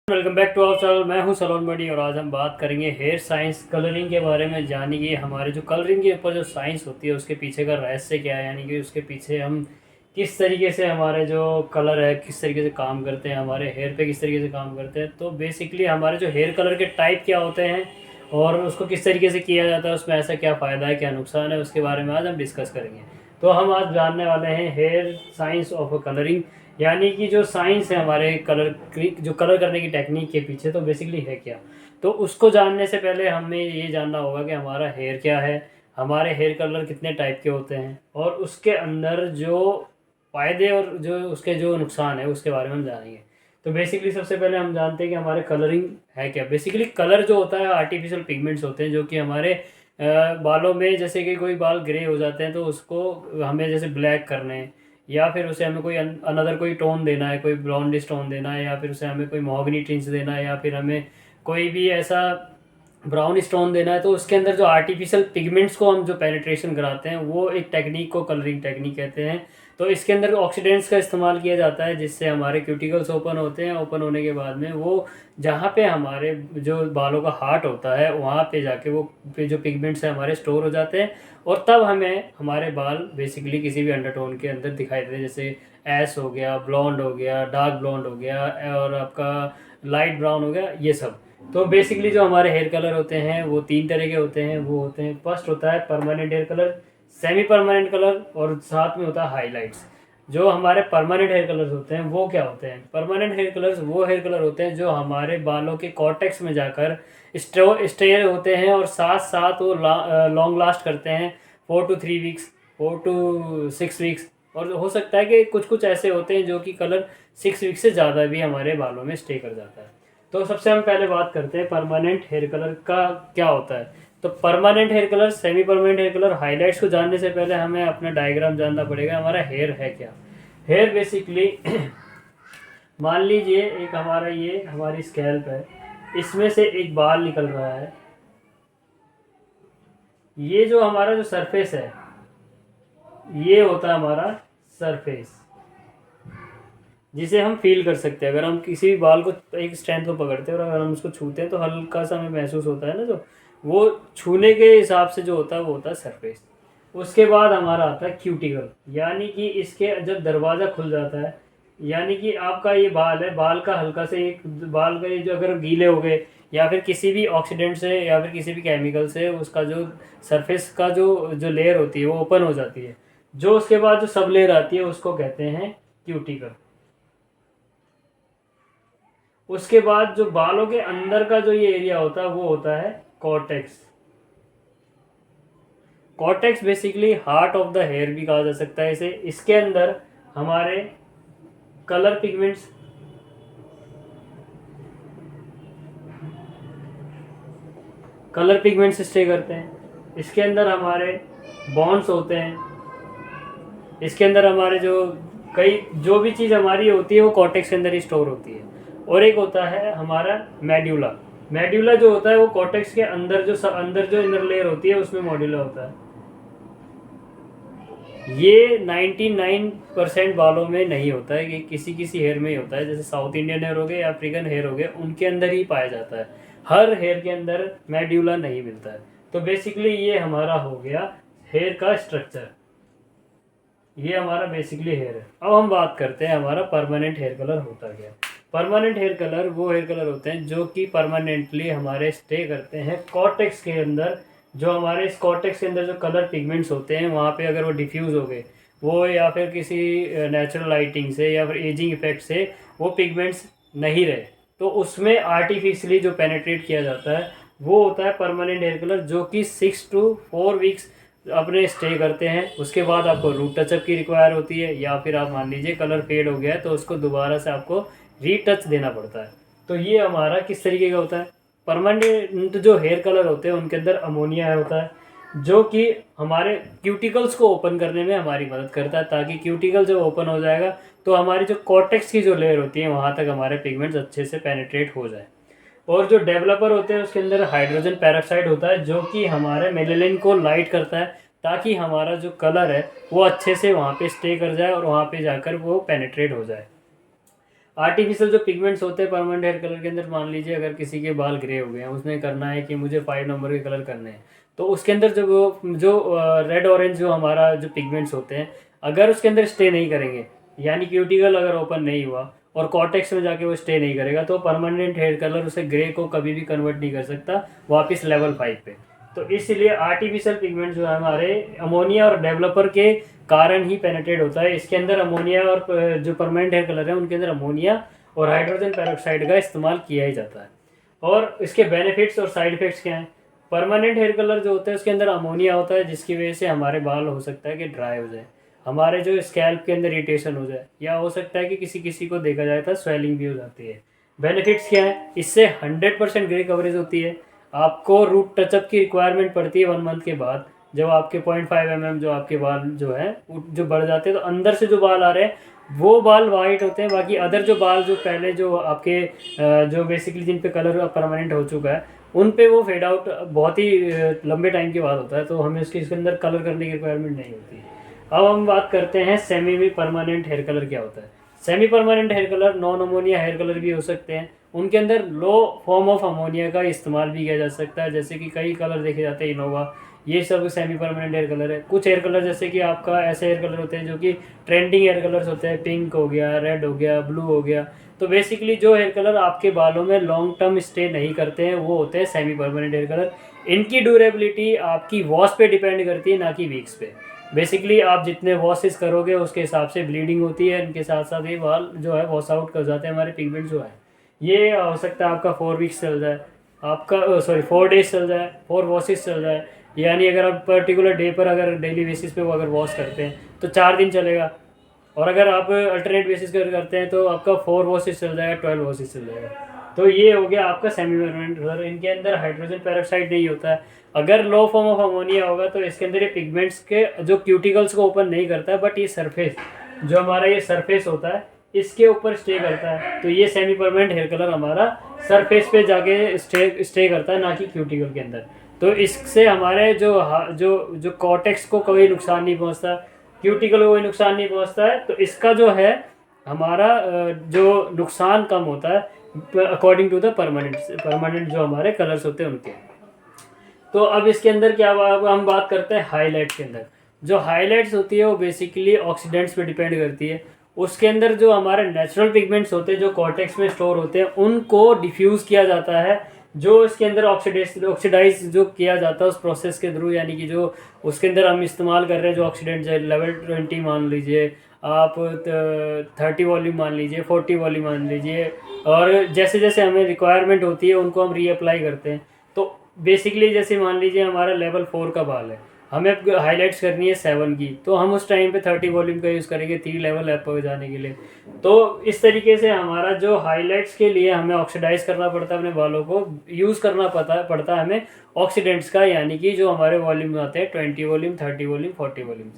Welcome back to our channel. मैं हूं salon बडी और आज हम बात करेंगे हेयर साइंस कलरिंग के बारे में। जानिए हमारे जो कलरिंग के ऊपर जो साइंस होती है उसके पीछे का रहस्य क्या है, यानी कि उसके पीछे हम किस तरीके से हमारे जो कलर है किस तरीके से काम करते हैं, हमारे हेयर पे किस तरीके से काम करते हैं। तो बेसिकली हमारे जो हेयर कलर के टाइप क्या होते हैं और उसको किस तरीके से किया जाता है, उसमें ऐसा क्या फ़ायदा है क्या नुकसान है, उसके बारे में आज हम डिस्कस करेंगे। तो हम आज जानने वाले हैं हेयर साइंस ऑफ कलरिंग, यानी कि जो साइंस है हमारे कलर की, जो कलर करने की टेक्निक के पीछे, तो बेसिकली है क्या। तो उसको जानने से पहले हमें ये जानना होगा कि हमारा हेयर क्या है, हमारे हेयर कलर कितने टाइप के होते हैं और उसके अंदर जो फ़ायदे और जो उसके जो नुकसान है उसके बारे में हम जानेंगे। तो बेसिकली सबसे पहले हम जानते हैं कि हमारे कलरिंग है क्या। बेसिकली कलर जो होता है आर्टिफिशियल पिगमेंट्स होते हैं जो कि हमारे बालों में, जैसे कि कोई बाल ग्रे हो जाते हैं तो उसको हमें जैसे ब्लैक करने हैं, या फिर उसे हमें कोई अनदर कोई टोन देना है, कोई ब्राउनिश टोन देना है, या फिर उसे हमें कोई महोगनी टिंच देना है, या फिर हमें कोई भी ऐसा ब्राउन स्टोन देना है, तो उसके अंदर जो आर्टिफिशियल पिगमेंट्स को हम जो पेनिट्रेशन कराते हैं वो एक टेक्निक को कलरिंग टेक्निक कहते हैं। तो इसके अंदर ऑक्सीडेंट्स का इस्तेमाल किया जाता है जिससे हमारे क्यूटिकल्स ओपन होते हैं। ओपन होने के बाद में वो जहाँ पे हमारे जो बालों का हार्ट होता है वहाँ पे जाके वो जो पिगमेंट्स हैं हमारे स्टोर हो जाते हैं और तब हमें हमारे बाल बेसिकली किसी भी अंडरटोन के अंदर दिखाई देते हैं, जैसे ऐश हो गया, ब्लॉन्ड हो गया, डार्क ब्लॉन्ड हो गया और आपका लाइट ब्राउन हो गया, ये सब। तो बेसिकली जो हमारे हेयर कलर होते हैं वो तीन तरह के होते हैं। वो होते हैं, फर्स्ट होता है permanent hair colour, semi permanent colour और साथ में होता है हाईलाइट्स। जो हमारे परमानेंट हेयर कलर्स होते हैं वो क्या होते हैं? परमानेंट हेयर कलर्स वो हेयर कलर होते हैं जो हमारे बालों के कॉर्टेक्स में जाकर स्टे होते हैं और साथ साथ वो लॉन्ग लास्ट करते हैं 4 to 3 वीक्स, 4 to 6 वीक्स। और हो सकता है कि कुछ कुछ ऐसे होते हैं जो कि कलर 6 वीक से ज़्यादा भी हमारे बालों में स्टे कर जाता है। तो सबसे हम पहले बात करते हैं परमानेंट हेयर कलर का क्या होता है। तो permanent hair colour, semi permanent hair colour, highlights को जानने से पहले हमें अपना डायग्राम जानना पड़ेगा हमारा हेयर है क्या। हेयर बेसिकली मान लीजिए एक हमारा ये हमारी स्कैल्प है, इसमें से एक बाल निकल रहा है। ये जो हमारा जो सरफेस है ये होता है हमारा सरफेस, जिसे हम फील कर सकते हैं। अगर हम किसी भी बाल को एक स्ट्रैंड को पकड़ते हैं और अगर हम उसको छूते हैं तो हल्का सा हमें महसूस होता है ना, जो वो छूने के हिसाब से जो होता है वो होता है सरफेस। उसके बाद हमारा आता है क्यूटिकल, यानी कि इसके जब दरवाज़ा खुल जाता है, यानी कि आपका ये बाल है, बाल का हल्का से एक बाल का ये जो अगर गीले हो गए या फिर किसी भी ऑक्सीडेंट से या फिर किसी भी केमिकल से उसका जो सरफेस का जो जो लेयर होती है वो ओपन हो जाती है। जो उसके बाद जो सब लेयर आती है उसको कहते हैं क्यूटिकल। उसके बाद जो बालों के अंदर का जो ये एरिया होता है वो होता है cortex. Cortex basically heart of the hair भी कहा जा सकता है इसे। इसके अंदर हमारे कलर पिगमेंट्स, स्टे करते हैं। इसके अंदर हमारे बॉन्ड्स होते हैं। इसके अंदर हमारे जो कई जो भी चीज़ हमारी होती है वो कॉर्टेक्स के अंदर ही स्टोर होती है। और एक होता है हमारा मेड्यूला। मेड्यूला जो होता है वो कॉर्टेक्स के अंदर जो इनर लेयर होती है उसमें मॉड्यूला होता है। ये 99% बालों में नहीं होता है, कि किसी किसी हेयर में ही होता है, जैसे साउथ इंडियन हेयर हो गए या अफ्रीकन हेयर हो गए उनके अंदर ही पाया जाता है। हर हेयर के अंदर मेड्यूला नहीं मिलता है। तो बेसिकली ये हमारा हो गया हेयर का स्ट्रक्चर, ये हमारा बेसिकली हेयर है। अब हम बात करते हैं हमारा परमानेंट हेयर कलर होता क्या। परमानेंट हेयर कलर वो हेयर कलर होते हैं जो कि परमानेंटली हमारे स्टे करते हैं कॉर्टेक्स के अंदर। जो हमारे इस कॉर्टेक्स के अंदर जो कलर पिगमेंट्स होते हैं वहाँ पे अगर वो डिफ्यूज़ हो गए, वो या फिर किसी नेचुरल लाइटिंग से या फिर एजिंग इफेक्ट से वो पिगमेंट्स नहीं रहे, तो उसमें आर्टिफिशियली जो पेनिट्रेट किया जाता है वो होता है परमानेंट हेयर कलर, जो कि 6 to 4 वीक्स अपने स्टे करते हैं। उसके बाद आपको रूट टचअप की रिक्वायर होती है, या फिर आप मान लीजिए कलर फेड हो गया है तो उसको दोबारा से आपको रीटच देना पड़ता है। तो ये हमारा किस तरीके का होता है। परमानेंट जो हेयर कलर होते हैं उनके अंदर अमोनिया होता है जो कि हमारे क्यूटिकल्स को ओपन करने में हमारी मदद करता है, ताकि क्यूटिकल जब ओपन हो जाएगा तो हमारी जो कॉर्टेक्स की जो लेयर होती है वहाँ तक हमारे पिगमेंट्स अच्छे से पेनिट्रेट हो जाए। और जो डेवलपर होते हैं उसके अंदर हाइड्रोजन पेरोक्साइड होता है जो कि हमारे मेलेनिन को लाइट करता है, ताकि हमारा जो कलर है वो अच्छे से वहाँ पे स्टे कर जाए और वहाँ पे जाकर वो पेनिट्रेट हो जाए। आर्टिफिशियल जो पिगमेंट्स होते हैं परमानेंट हेयर कलर के अंदर, मान लीजिए अगर किसी के बाल ग्रे हो गए हैं, उसने करना है कि मुझे 5 नंबर के कलर करने हैं, तो उसके अंदर जो रेड ऑरेंज जो हमारा जो पिगमेंट्स होते हैं, अगर उसके अंदर स्टे नहीं करेंगे, यानी क्यूटिकल अगर ओपन नहीं हुआ और कॉर्टेक्स में जाके वो स्टे नहीं करेगा, तो परमानेंट हेयर कलर उसे ग्रे को कभी भी कन्वर्ट नहीं कर सकता वापस लेवल 5 पे। तो इसलिए आर्टिफिशियल पिगमेंट जो है हमारे अमोनिया और डेवलपर के कारण ही पेनेट्रेट होता है। इसके अंदर अमोनिया और जो परमानेंट हेयर कलर है उनके अंदर अमोनिया और हाइड्रोजन पेरोक्साइड का इस्तेमाल किया ही जाता है। और इसके बेनिफिट्स और साइड इफेक्ट्स क्या हैं? परमानेंट हेयर कलर जो होता है उसके अंदर अमोनिया होता है, जिसकी वजह से हमारे बाल हो सकता है कि ड्राई हो जाए, हमारे जो स्कैल्प के अंदर इरिटेशन हो जाए, या हो सकता है कि किसी किसी को देखा जाए तो स्वेलिंग भी हो जाती है। बेनिफिट्स क्या है? इससे 100% ग्रे कवरेज होती है। आपको रूट टचअप की रिक्वायरमेंट पड़ती है 1 मंथ के बाद, जब आपके 0.5 mm जो आपके बाल जो है जो बढ़ जाते हैं, तो अंदर से जो बाल आ रहे हैं वो बाल वाइट होते हैं, बाकी अदर जो बाल जो पहले जो आपके जो बेसिकली जिन पे कलर परमानेंट हो चुका है उन पे वो फेड आउट बहुत ही लंबे टाइम के बाद होता है, तो हमें इसके अंदर कलर करने की रिक्वायरमेंट नहीं होती। अब हम बात करते हैं सेमी परमानेंट हेयर कलर क्या होता है। Semi permanent hair colour non ammonia hair colour भी हो सकते हैं, उनके अंदर लो फॉर्म ऑफ अमोनिया का इस्तेमाल भी किया जा सकता है, जैसे कि कई कलर देखे जाते हैं इनोवा, ये सब सेमी परमानेंट हेयर कलर है। कुछ हेयर कलर जैसे कि आपका ऐसे हेयर कलर होते हैं जो कि ट्रेंडिंग हेयर कलर्स होते हैं, पिंक हो गया, रेड हो गया, ब्लू हो गया। तो बेसिकली जो हेयर कलर आपके बालों में लॉन्ग टर्म स्टे नहीं करते हैं वो होते हैं सेमी परमानेंट हेयर कलर। इनकी ड्यूरेबिलिटी आपकी वॉश पे डिपेंड करती है, ना कि वीक्स पे। बेसिकली आप जितने वॉशेस करोगे उसके हिसाब से ब्लीडिंग होती है, इनके साथ साथ ये बाल जो है वॉश आउट कर जाते हैं हमारे पिगमेंट जो है। ये हो सकता है आपका 4 वीक्स चल जाए, आपका 4 डेज चल जाए, 4 वॉशेस चल जाए, यानी अगर आप पर्टिकुलर डे पर अगर डेली बेसिस पे वो अगर वॉश करते हैं तो 4 दिन चलेगा, और अगर आप अल्टरनेट बेसिस पर करते हैं तो आपका 4 वॉशेस चल जाएगा, 12 वॉशेस चल जाएगा। तो ये हो गया आपका सेमी परमानेंट कलर। इनके अंदर हाइड्रोजन पेरोक्साइड नहीं होता है। अगर लो फॉर्म ऑफ अमोनिया होगा तो इसके अंदर ये पिगमेंट्स के जो क्यूटिकल्स को ओपन नहीं करता है, बट ये सरफेस जो हमारा ये सरफेस होता है इसके ऊपर स्टे करता है। तो ये सेमी परमानेंट हेयर कलर हमारा सरफेस पे जाके स्टे करता है, ना कि क्यूटिकल के अंदर। तो इससे हमारे जो जो जो कॉर्टेक्स को कोई नुकसान नहीं पहुंचता, क्यूटिकल को कोई नुकसान नहीं पहुंचता है। तो इसका जो है हमारा जो नुकसान कम होता है अकॉर्डिंग टू द परमानेंट जो हमारे कलर्स होते हैं उनके। तो अब इसके अंदर क्या अब हम बात करते हैं हाईलाइट के अंदर। जो हाईलाइट्स होती है वो बेसिकली ऑक्सीडेंट्स पे डिपेंड करती है। उसके अंदर जो हमारे नेचुरल पिगमेंट्स होते हैं जो कॉर्टेक्स में स्टोर होते हैं उनको डिफ्यूज़ किया जाता है, जो इसके अंदर ऑक्सीडाइज जो किया जाता है उस प्रोसेस के थ्रू, यानी कि जो उसके अंदर हम इस्तेमाल कर रहे हैं जो ऑक्सीडेंट है, लेवल 20 मान लीजिए आप, 30 वॉल्यूम मान लीजिए, 40 वॉल्यूम मान लीजिए, और जैसे जैसे हमें रिक्वायरमेंट होती है उनको हम रीअप्लाई करते हैं। तो बेसिकली जैसे मान लीजिए हमारा लेवल 4 का बाल है, हमें हाईलाइट्स करनी है 7 की, तो हम उस टाइम पे 30 वॉल्यूम का यूज़ करेंगे 3 लेवल अप हो जाने के लिए। तो इस तरीके से हमारा जो हाईलाइट्स के लिए हमें ऑक्सीडाइज करना पड़ता है, अपने बालों को यूज़ करना पड़ता है हमें ऑक्सीडेंट्स का, यानी कि जो हमारे वॉल्यूम आते हैं 20 वॉल्यूम, 30 वॉल्यूम, 40 वॉल्यूम।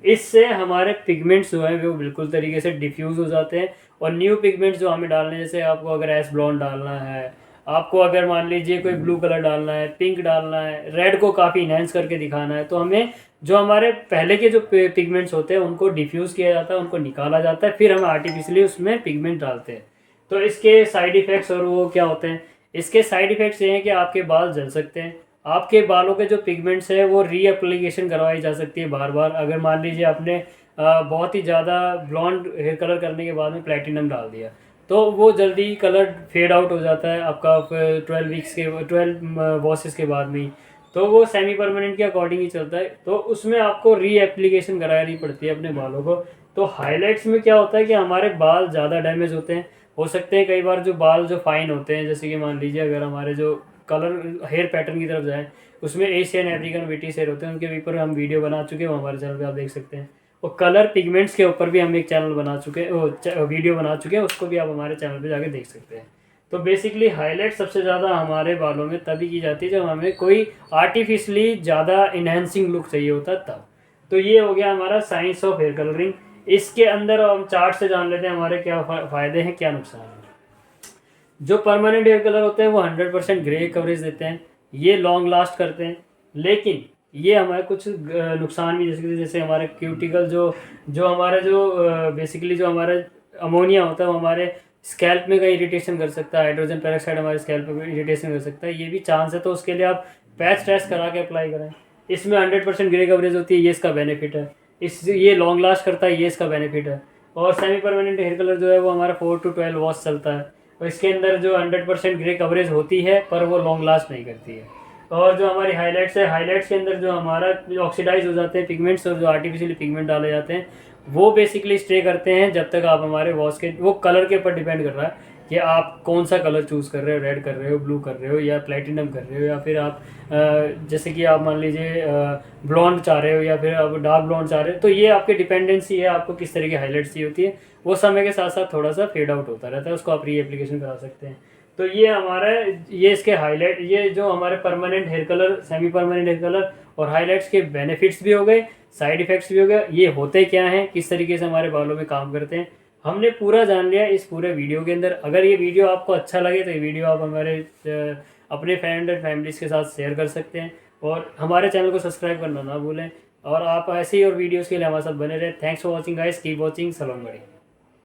इससे हमारे पिगमेंट्स जो हैं वो बिल्कुल तरीके से डिफ्यूज़ हो जाते हैं, और न्यू पिगमेंट्स जो हमें डालने, जैसे आपको अगर एस ब्लॉन्ड डालना है, आपको अगर मान लीजिए कोई ब्लू कलर डालना है, पिंक डालना है, रेड को काफ़ी इनहेंस करके दिखाना है, तो हमें जो हमारे पहले के जो पिगमेंट्स होते हैं उनको डिफ्यूज़ किया जाता है, उनको निकाला जाता है, फिर हम आर्टिफिशियली उसमें पिगमेंट डालते हैं। तो इसके साइड इफ़ेक्ट्स और वो क्या होते हैं? इसके साइड इफ़ेक्ट्स ये हैं कि आपके बाल जल सकते हैं, आपके बालों के जो पिगमेंट्स हैं वो रीअप्लीकेशन करवाई जा सकती है बार बार। अगर मान लीजिए आपने बहुत ही ज़्यादा ब्लॉन्ड हेयर कलर करने के बाद में प्लेटिनम डाल दिया, तो वो जल्दी कलर फेड आउट हो जाता है आपका 12 वॉशेस के बाद में। तो वो सेमी परमानेंट के अकॉर्डिंग ही चलता है, तो उसमें आपको रीएप्लीकेशन करानी पड़ती है अपने बालों को। तो हाईलाइट्स में क्या होता है कि हमारे बाल ज़्यादा डैमेज होते हैं, हो सकते हैं कई बार जो बाल जो फाइन होते हैं, जैसे कि मान लीजिए अगर हमारे जो कलर हेयर पैटर्न की तरफ जाए, उसमें एशियन, अफ्रीकन, ब्रिटिश हेयर होते हैं, उनके ऊपर हम वीडियो बना चुके हैं, वो हमारे चैनल पे आप देख सकते हैं। और कलर पिगमेंट्स के ऊपर भी हम एक चैनल बना चुके हैं, वीडियो बना चुके हैं, उसको भी आप हमारे चैनल पे जाके देख सकते हैं। तो बेसिकली हाईलाइट सबसे ज़्यादा हमारे बालों में तभी की जाती है जब हमें कोई आर्टिफिशियली ज़्यादा इन्हेंसिंग लुक चाहिए होता है तब। तो ये हो गया हमारा साइंस ऑफ हेयर कलरिंग। इसके अंदर हम चार्ट से जान लेते हैं हमारे क्या फ़ायदे हैं, क्या नुकसान है। जो परमानेंट हेयर कलर होते हैं वो 100% ग्रे कवरेज देते हैं, ये लॉन्ग लास्ट करते हैं, लेकिन ये हमारे कुछ नुकसान भी, जैसे हमारे क्यूटिकल जो जो हमारा जो बेसिकली जो हमारा अमोनिया होता है वो हमारे स्कैल्प में कहीं इरिटेशन कर सकता है, हाइड्रोजन पेरोक्साइड हमारे स्कैल्प में इरिटेशन कर सकता है, ये भी चांस है। तो उसके लिए आप पैच टेस्ट करा के अप्लाई करें। इसमें 100% ग्रे कवरेज होती है, ये इसका बेनिफिट है। ये लॉन्ग लास्ट करता है, ये इसका बेनिफिट है। और सेमी परमानेंट हेयर कलर जो है वो हमारा 4 to 12 वॉश चलता है, और इसके अंदर जो 100% ग्रे कवरेज होती है पर वो लॉन्ग लास्ट नहीं करती है। और जो हमारी हाइलाइट्स है, हाइलाइट्स के अंदर जो हमारा ऑक्सीडाइज हो जाते हैं पिगमेंट्स, और जो आर्टिफिशियली पिगमेंट डाले जाते हैं वो बेसिकली स्टे करते हैं जब तक आप हमारे वॉश के, वो कलर के ऊपर डिपेंड कर रहा है कि आप कौन सा कलर चूज़ कर रहे हो, रेड कर रहे हो, ब्लू कर रहे हो, या प्लेटिनम कर रहे हो, या फिर आप जैसे कि आप मान लीजिए ब्लॉन्ड चाह रहे हो, या फिर आप डार्क ब्लॉन्ड चाह रहे हो। तो ये आपकी डिपेंडेंसी है, आपको किस तरह की हाईलाइट्स चाहिए होती है। वो समय के साथ साथ थोड़ा सा फेड आउट होता रहता है, उसको आप री एप्लीकेशन करा सकते हैं। तो ये हमारा, ये इसके हाईलाइट, ये जो हमारे permanent hair colour, semi permanent hair colour और हाईलाइट्स के बेनिफिट्स भी हो गए, साइड इफ़ेक्ट्स भी हो गए, ये होते क्या हैं, किस तरीके से हमारे बालों में काम करते हैं, हमने पूरा जान लिया इस पूरे वीडियो के अंदर। अगर ये वीडियो आपको अच्छा लगे तो ये वीडियो आप हमारे अपने फ्रेंड एंड फैमिलीज़ के साथ शेयर कर सकते हैं, और हमारे चैनल को सब्सक्राइब करना ना भूलें। और आप ऐसे ही और वीडियोज़ के लिए हमारे साथ बने रहें। Thanks for watching guys, keep watching salon बड़ी।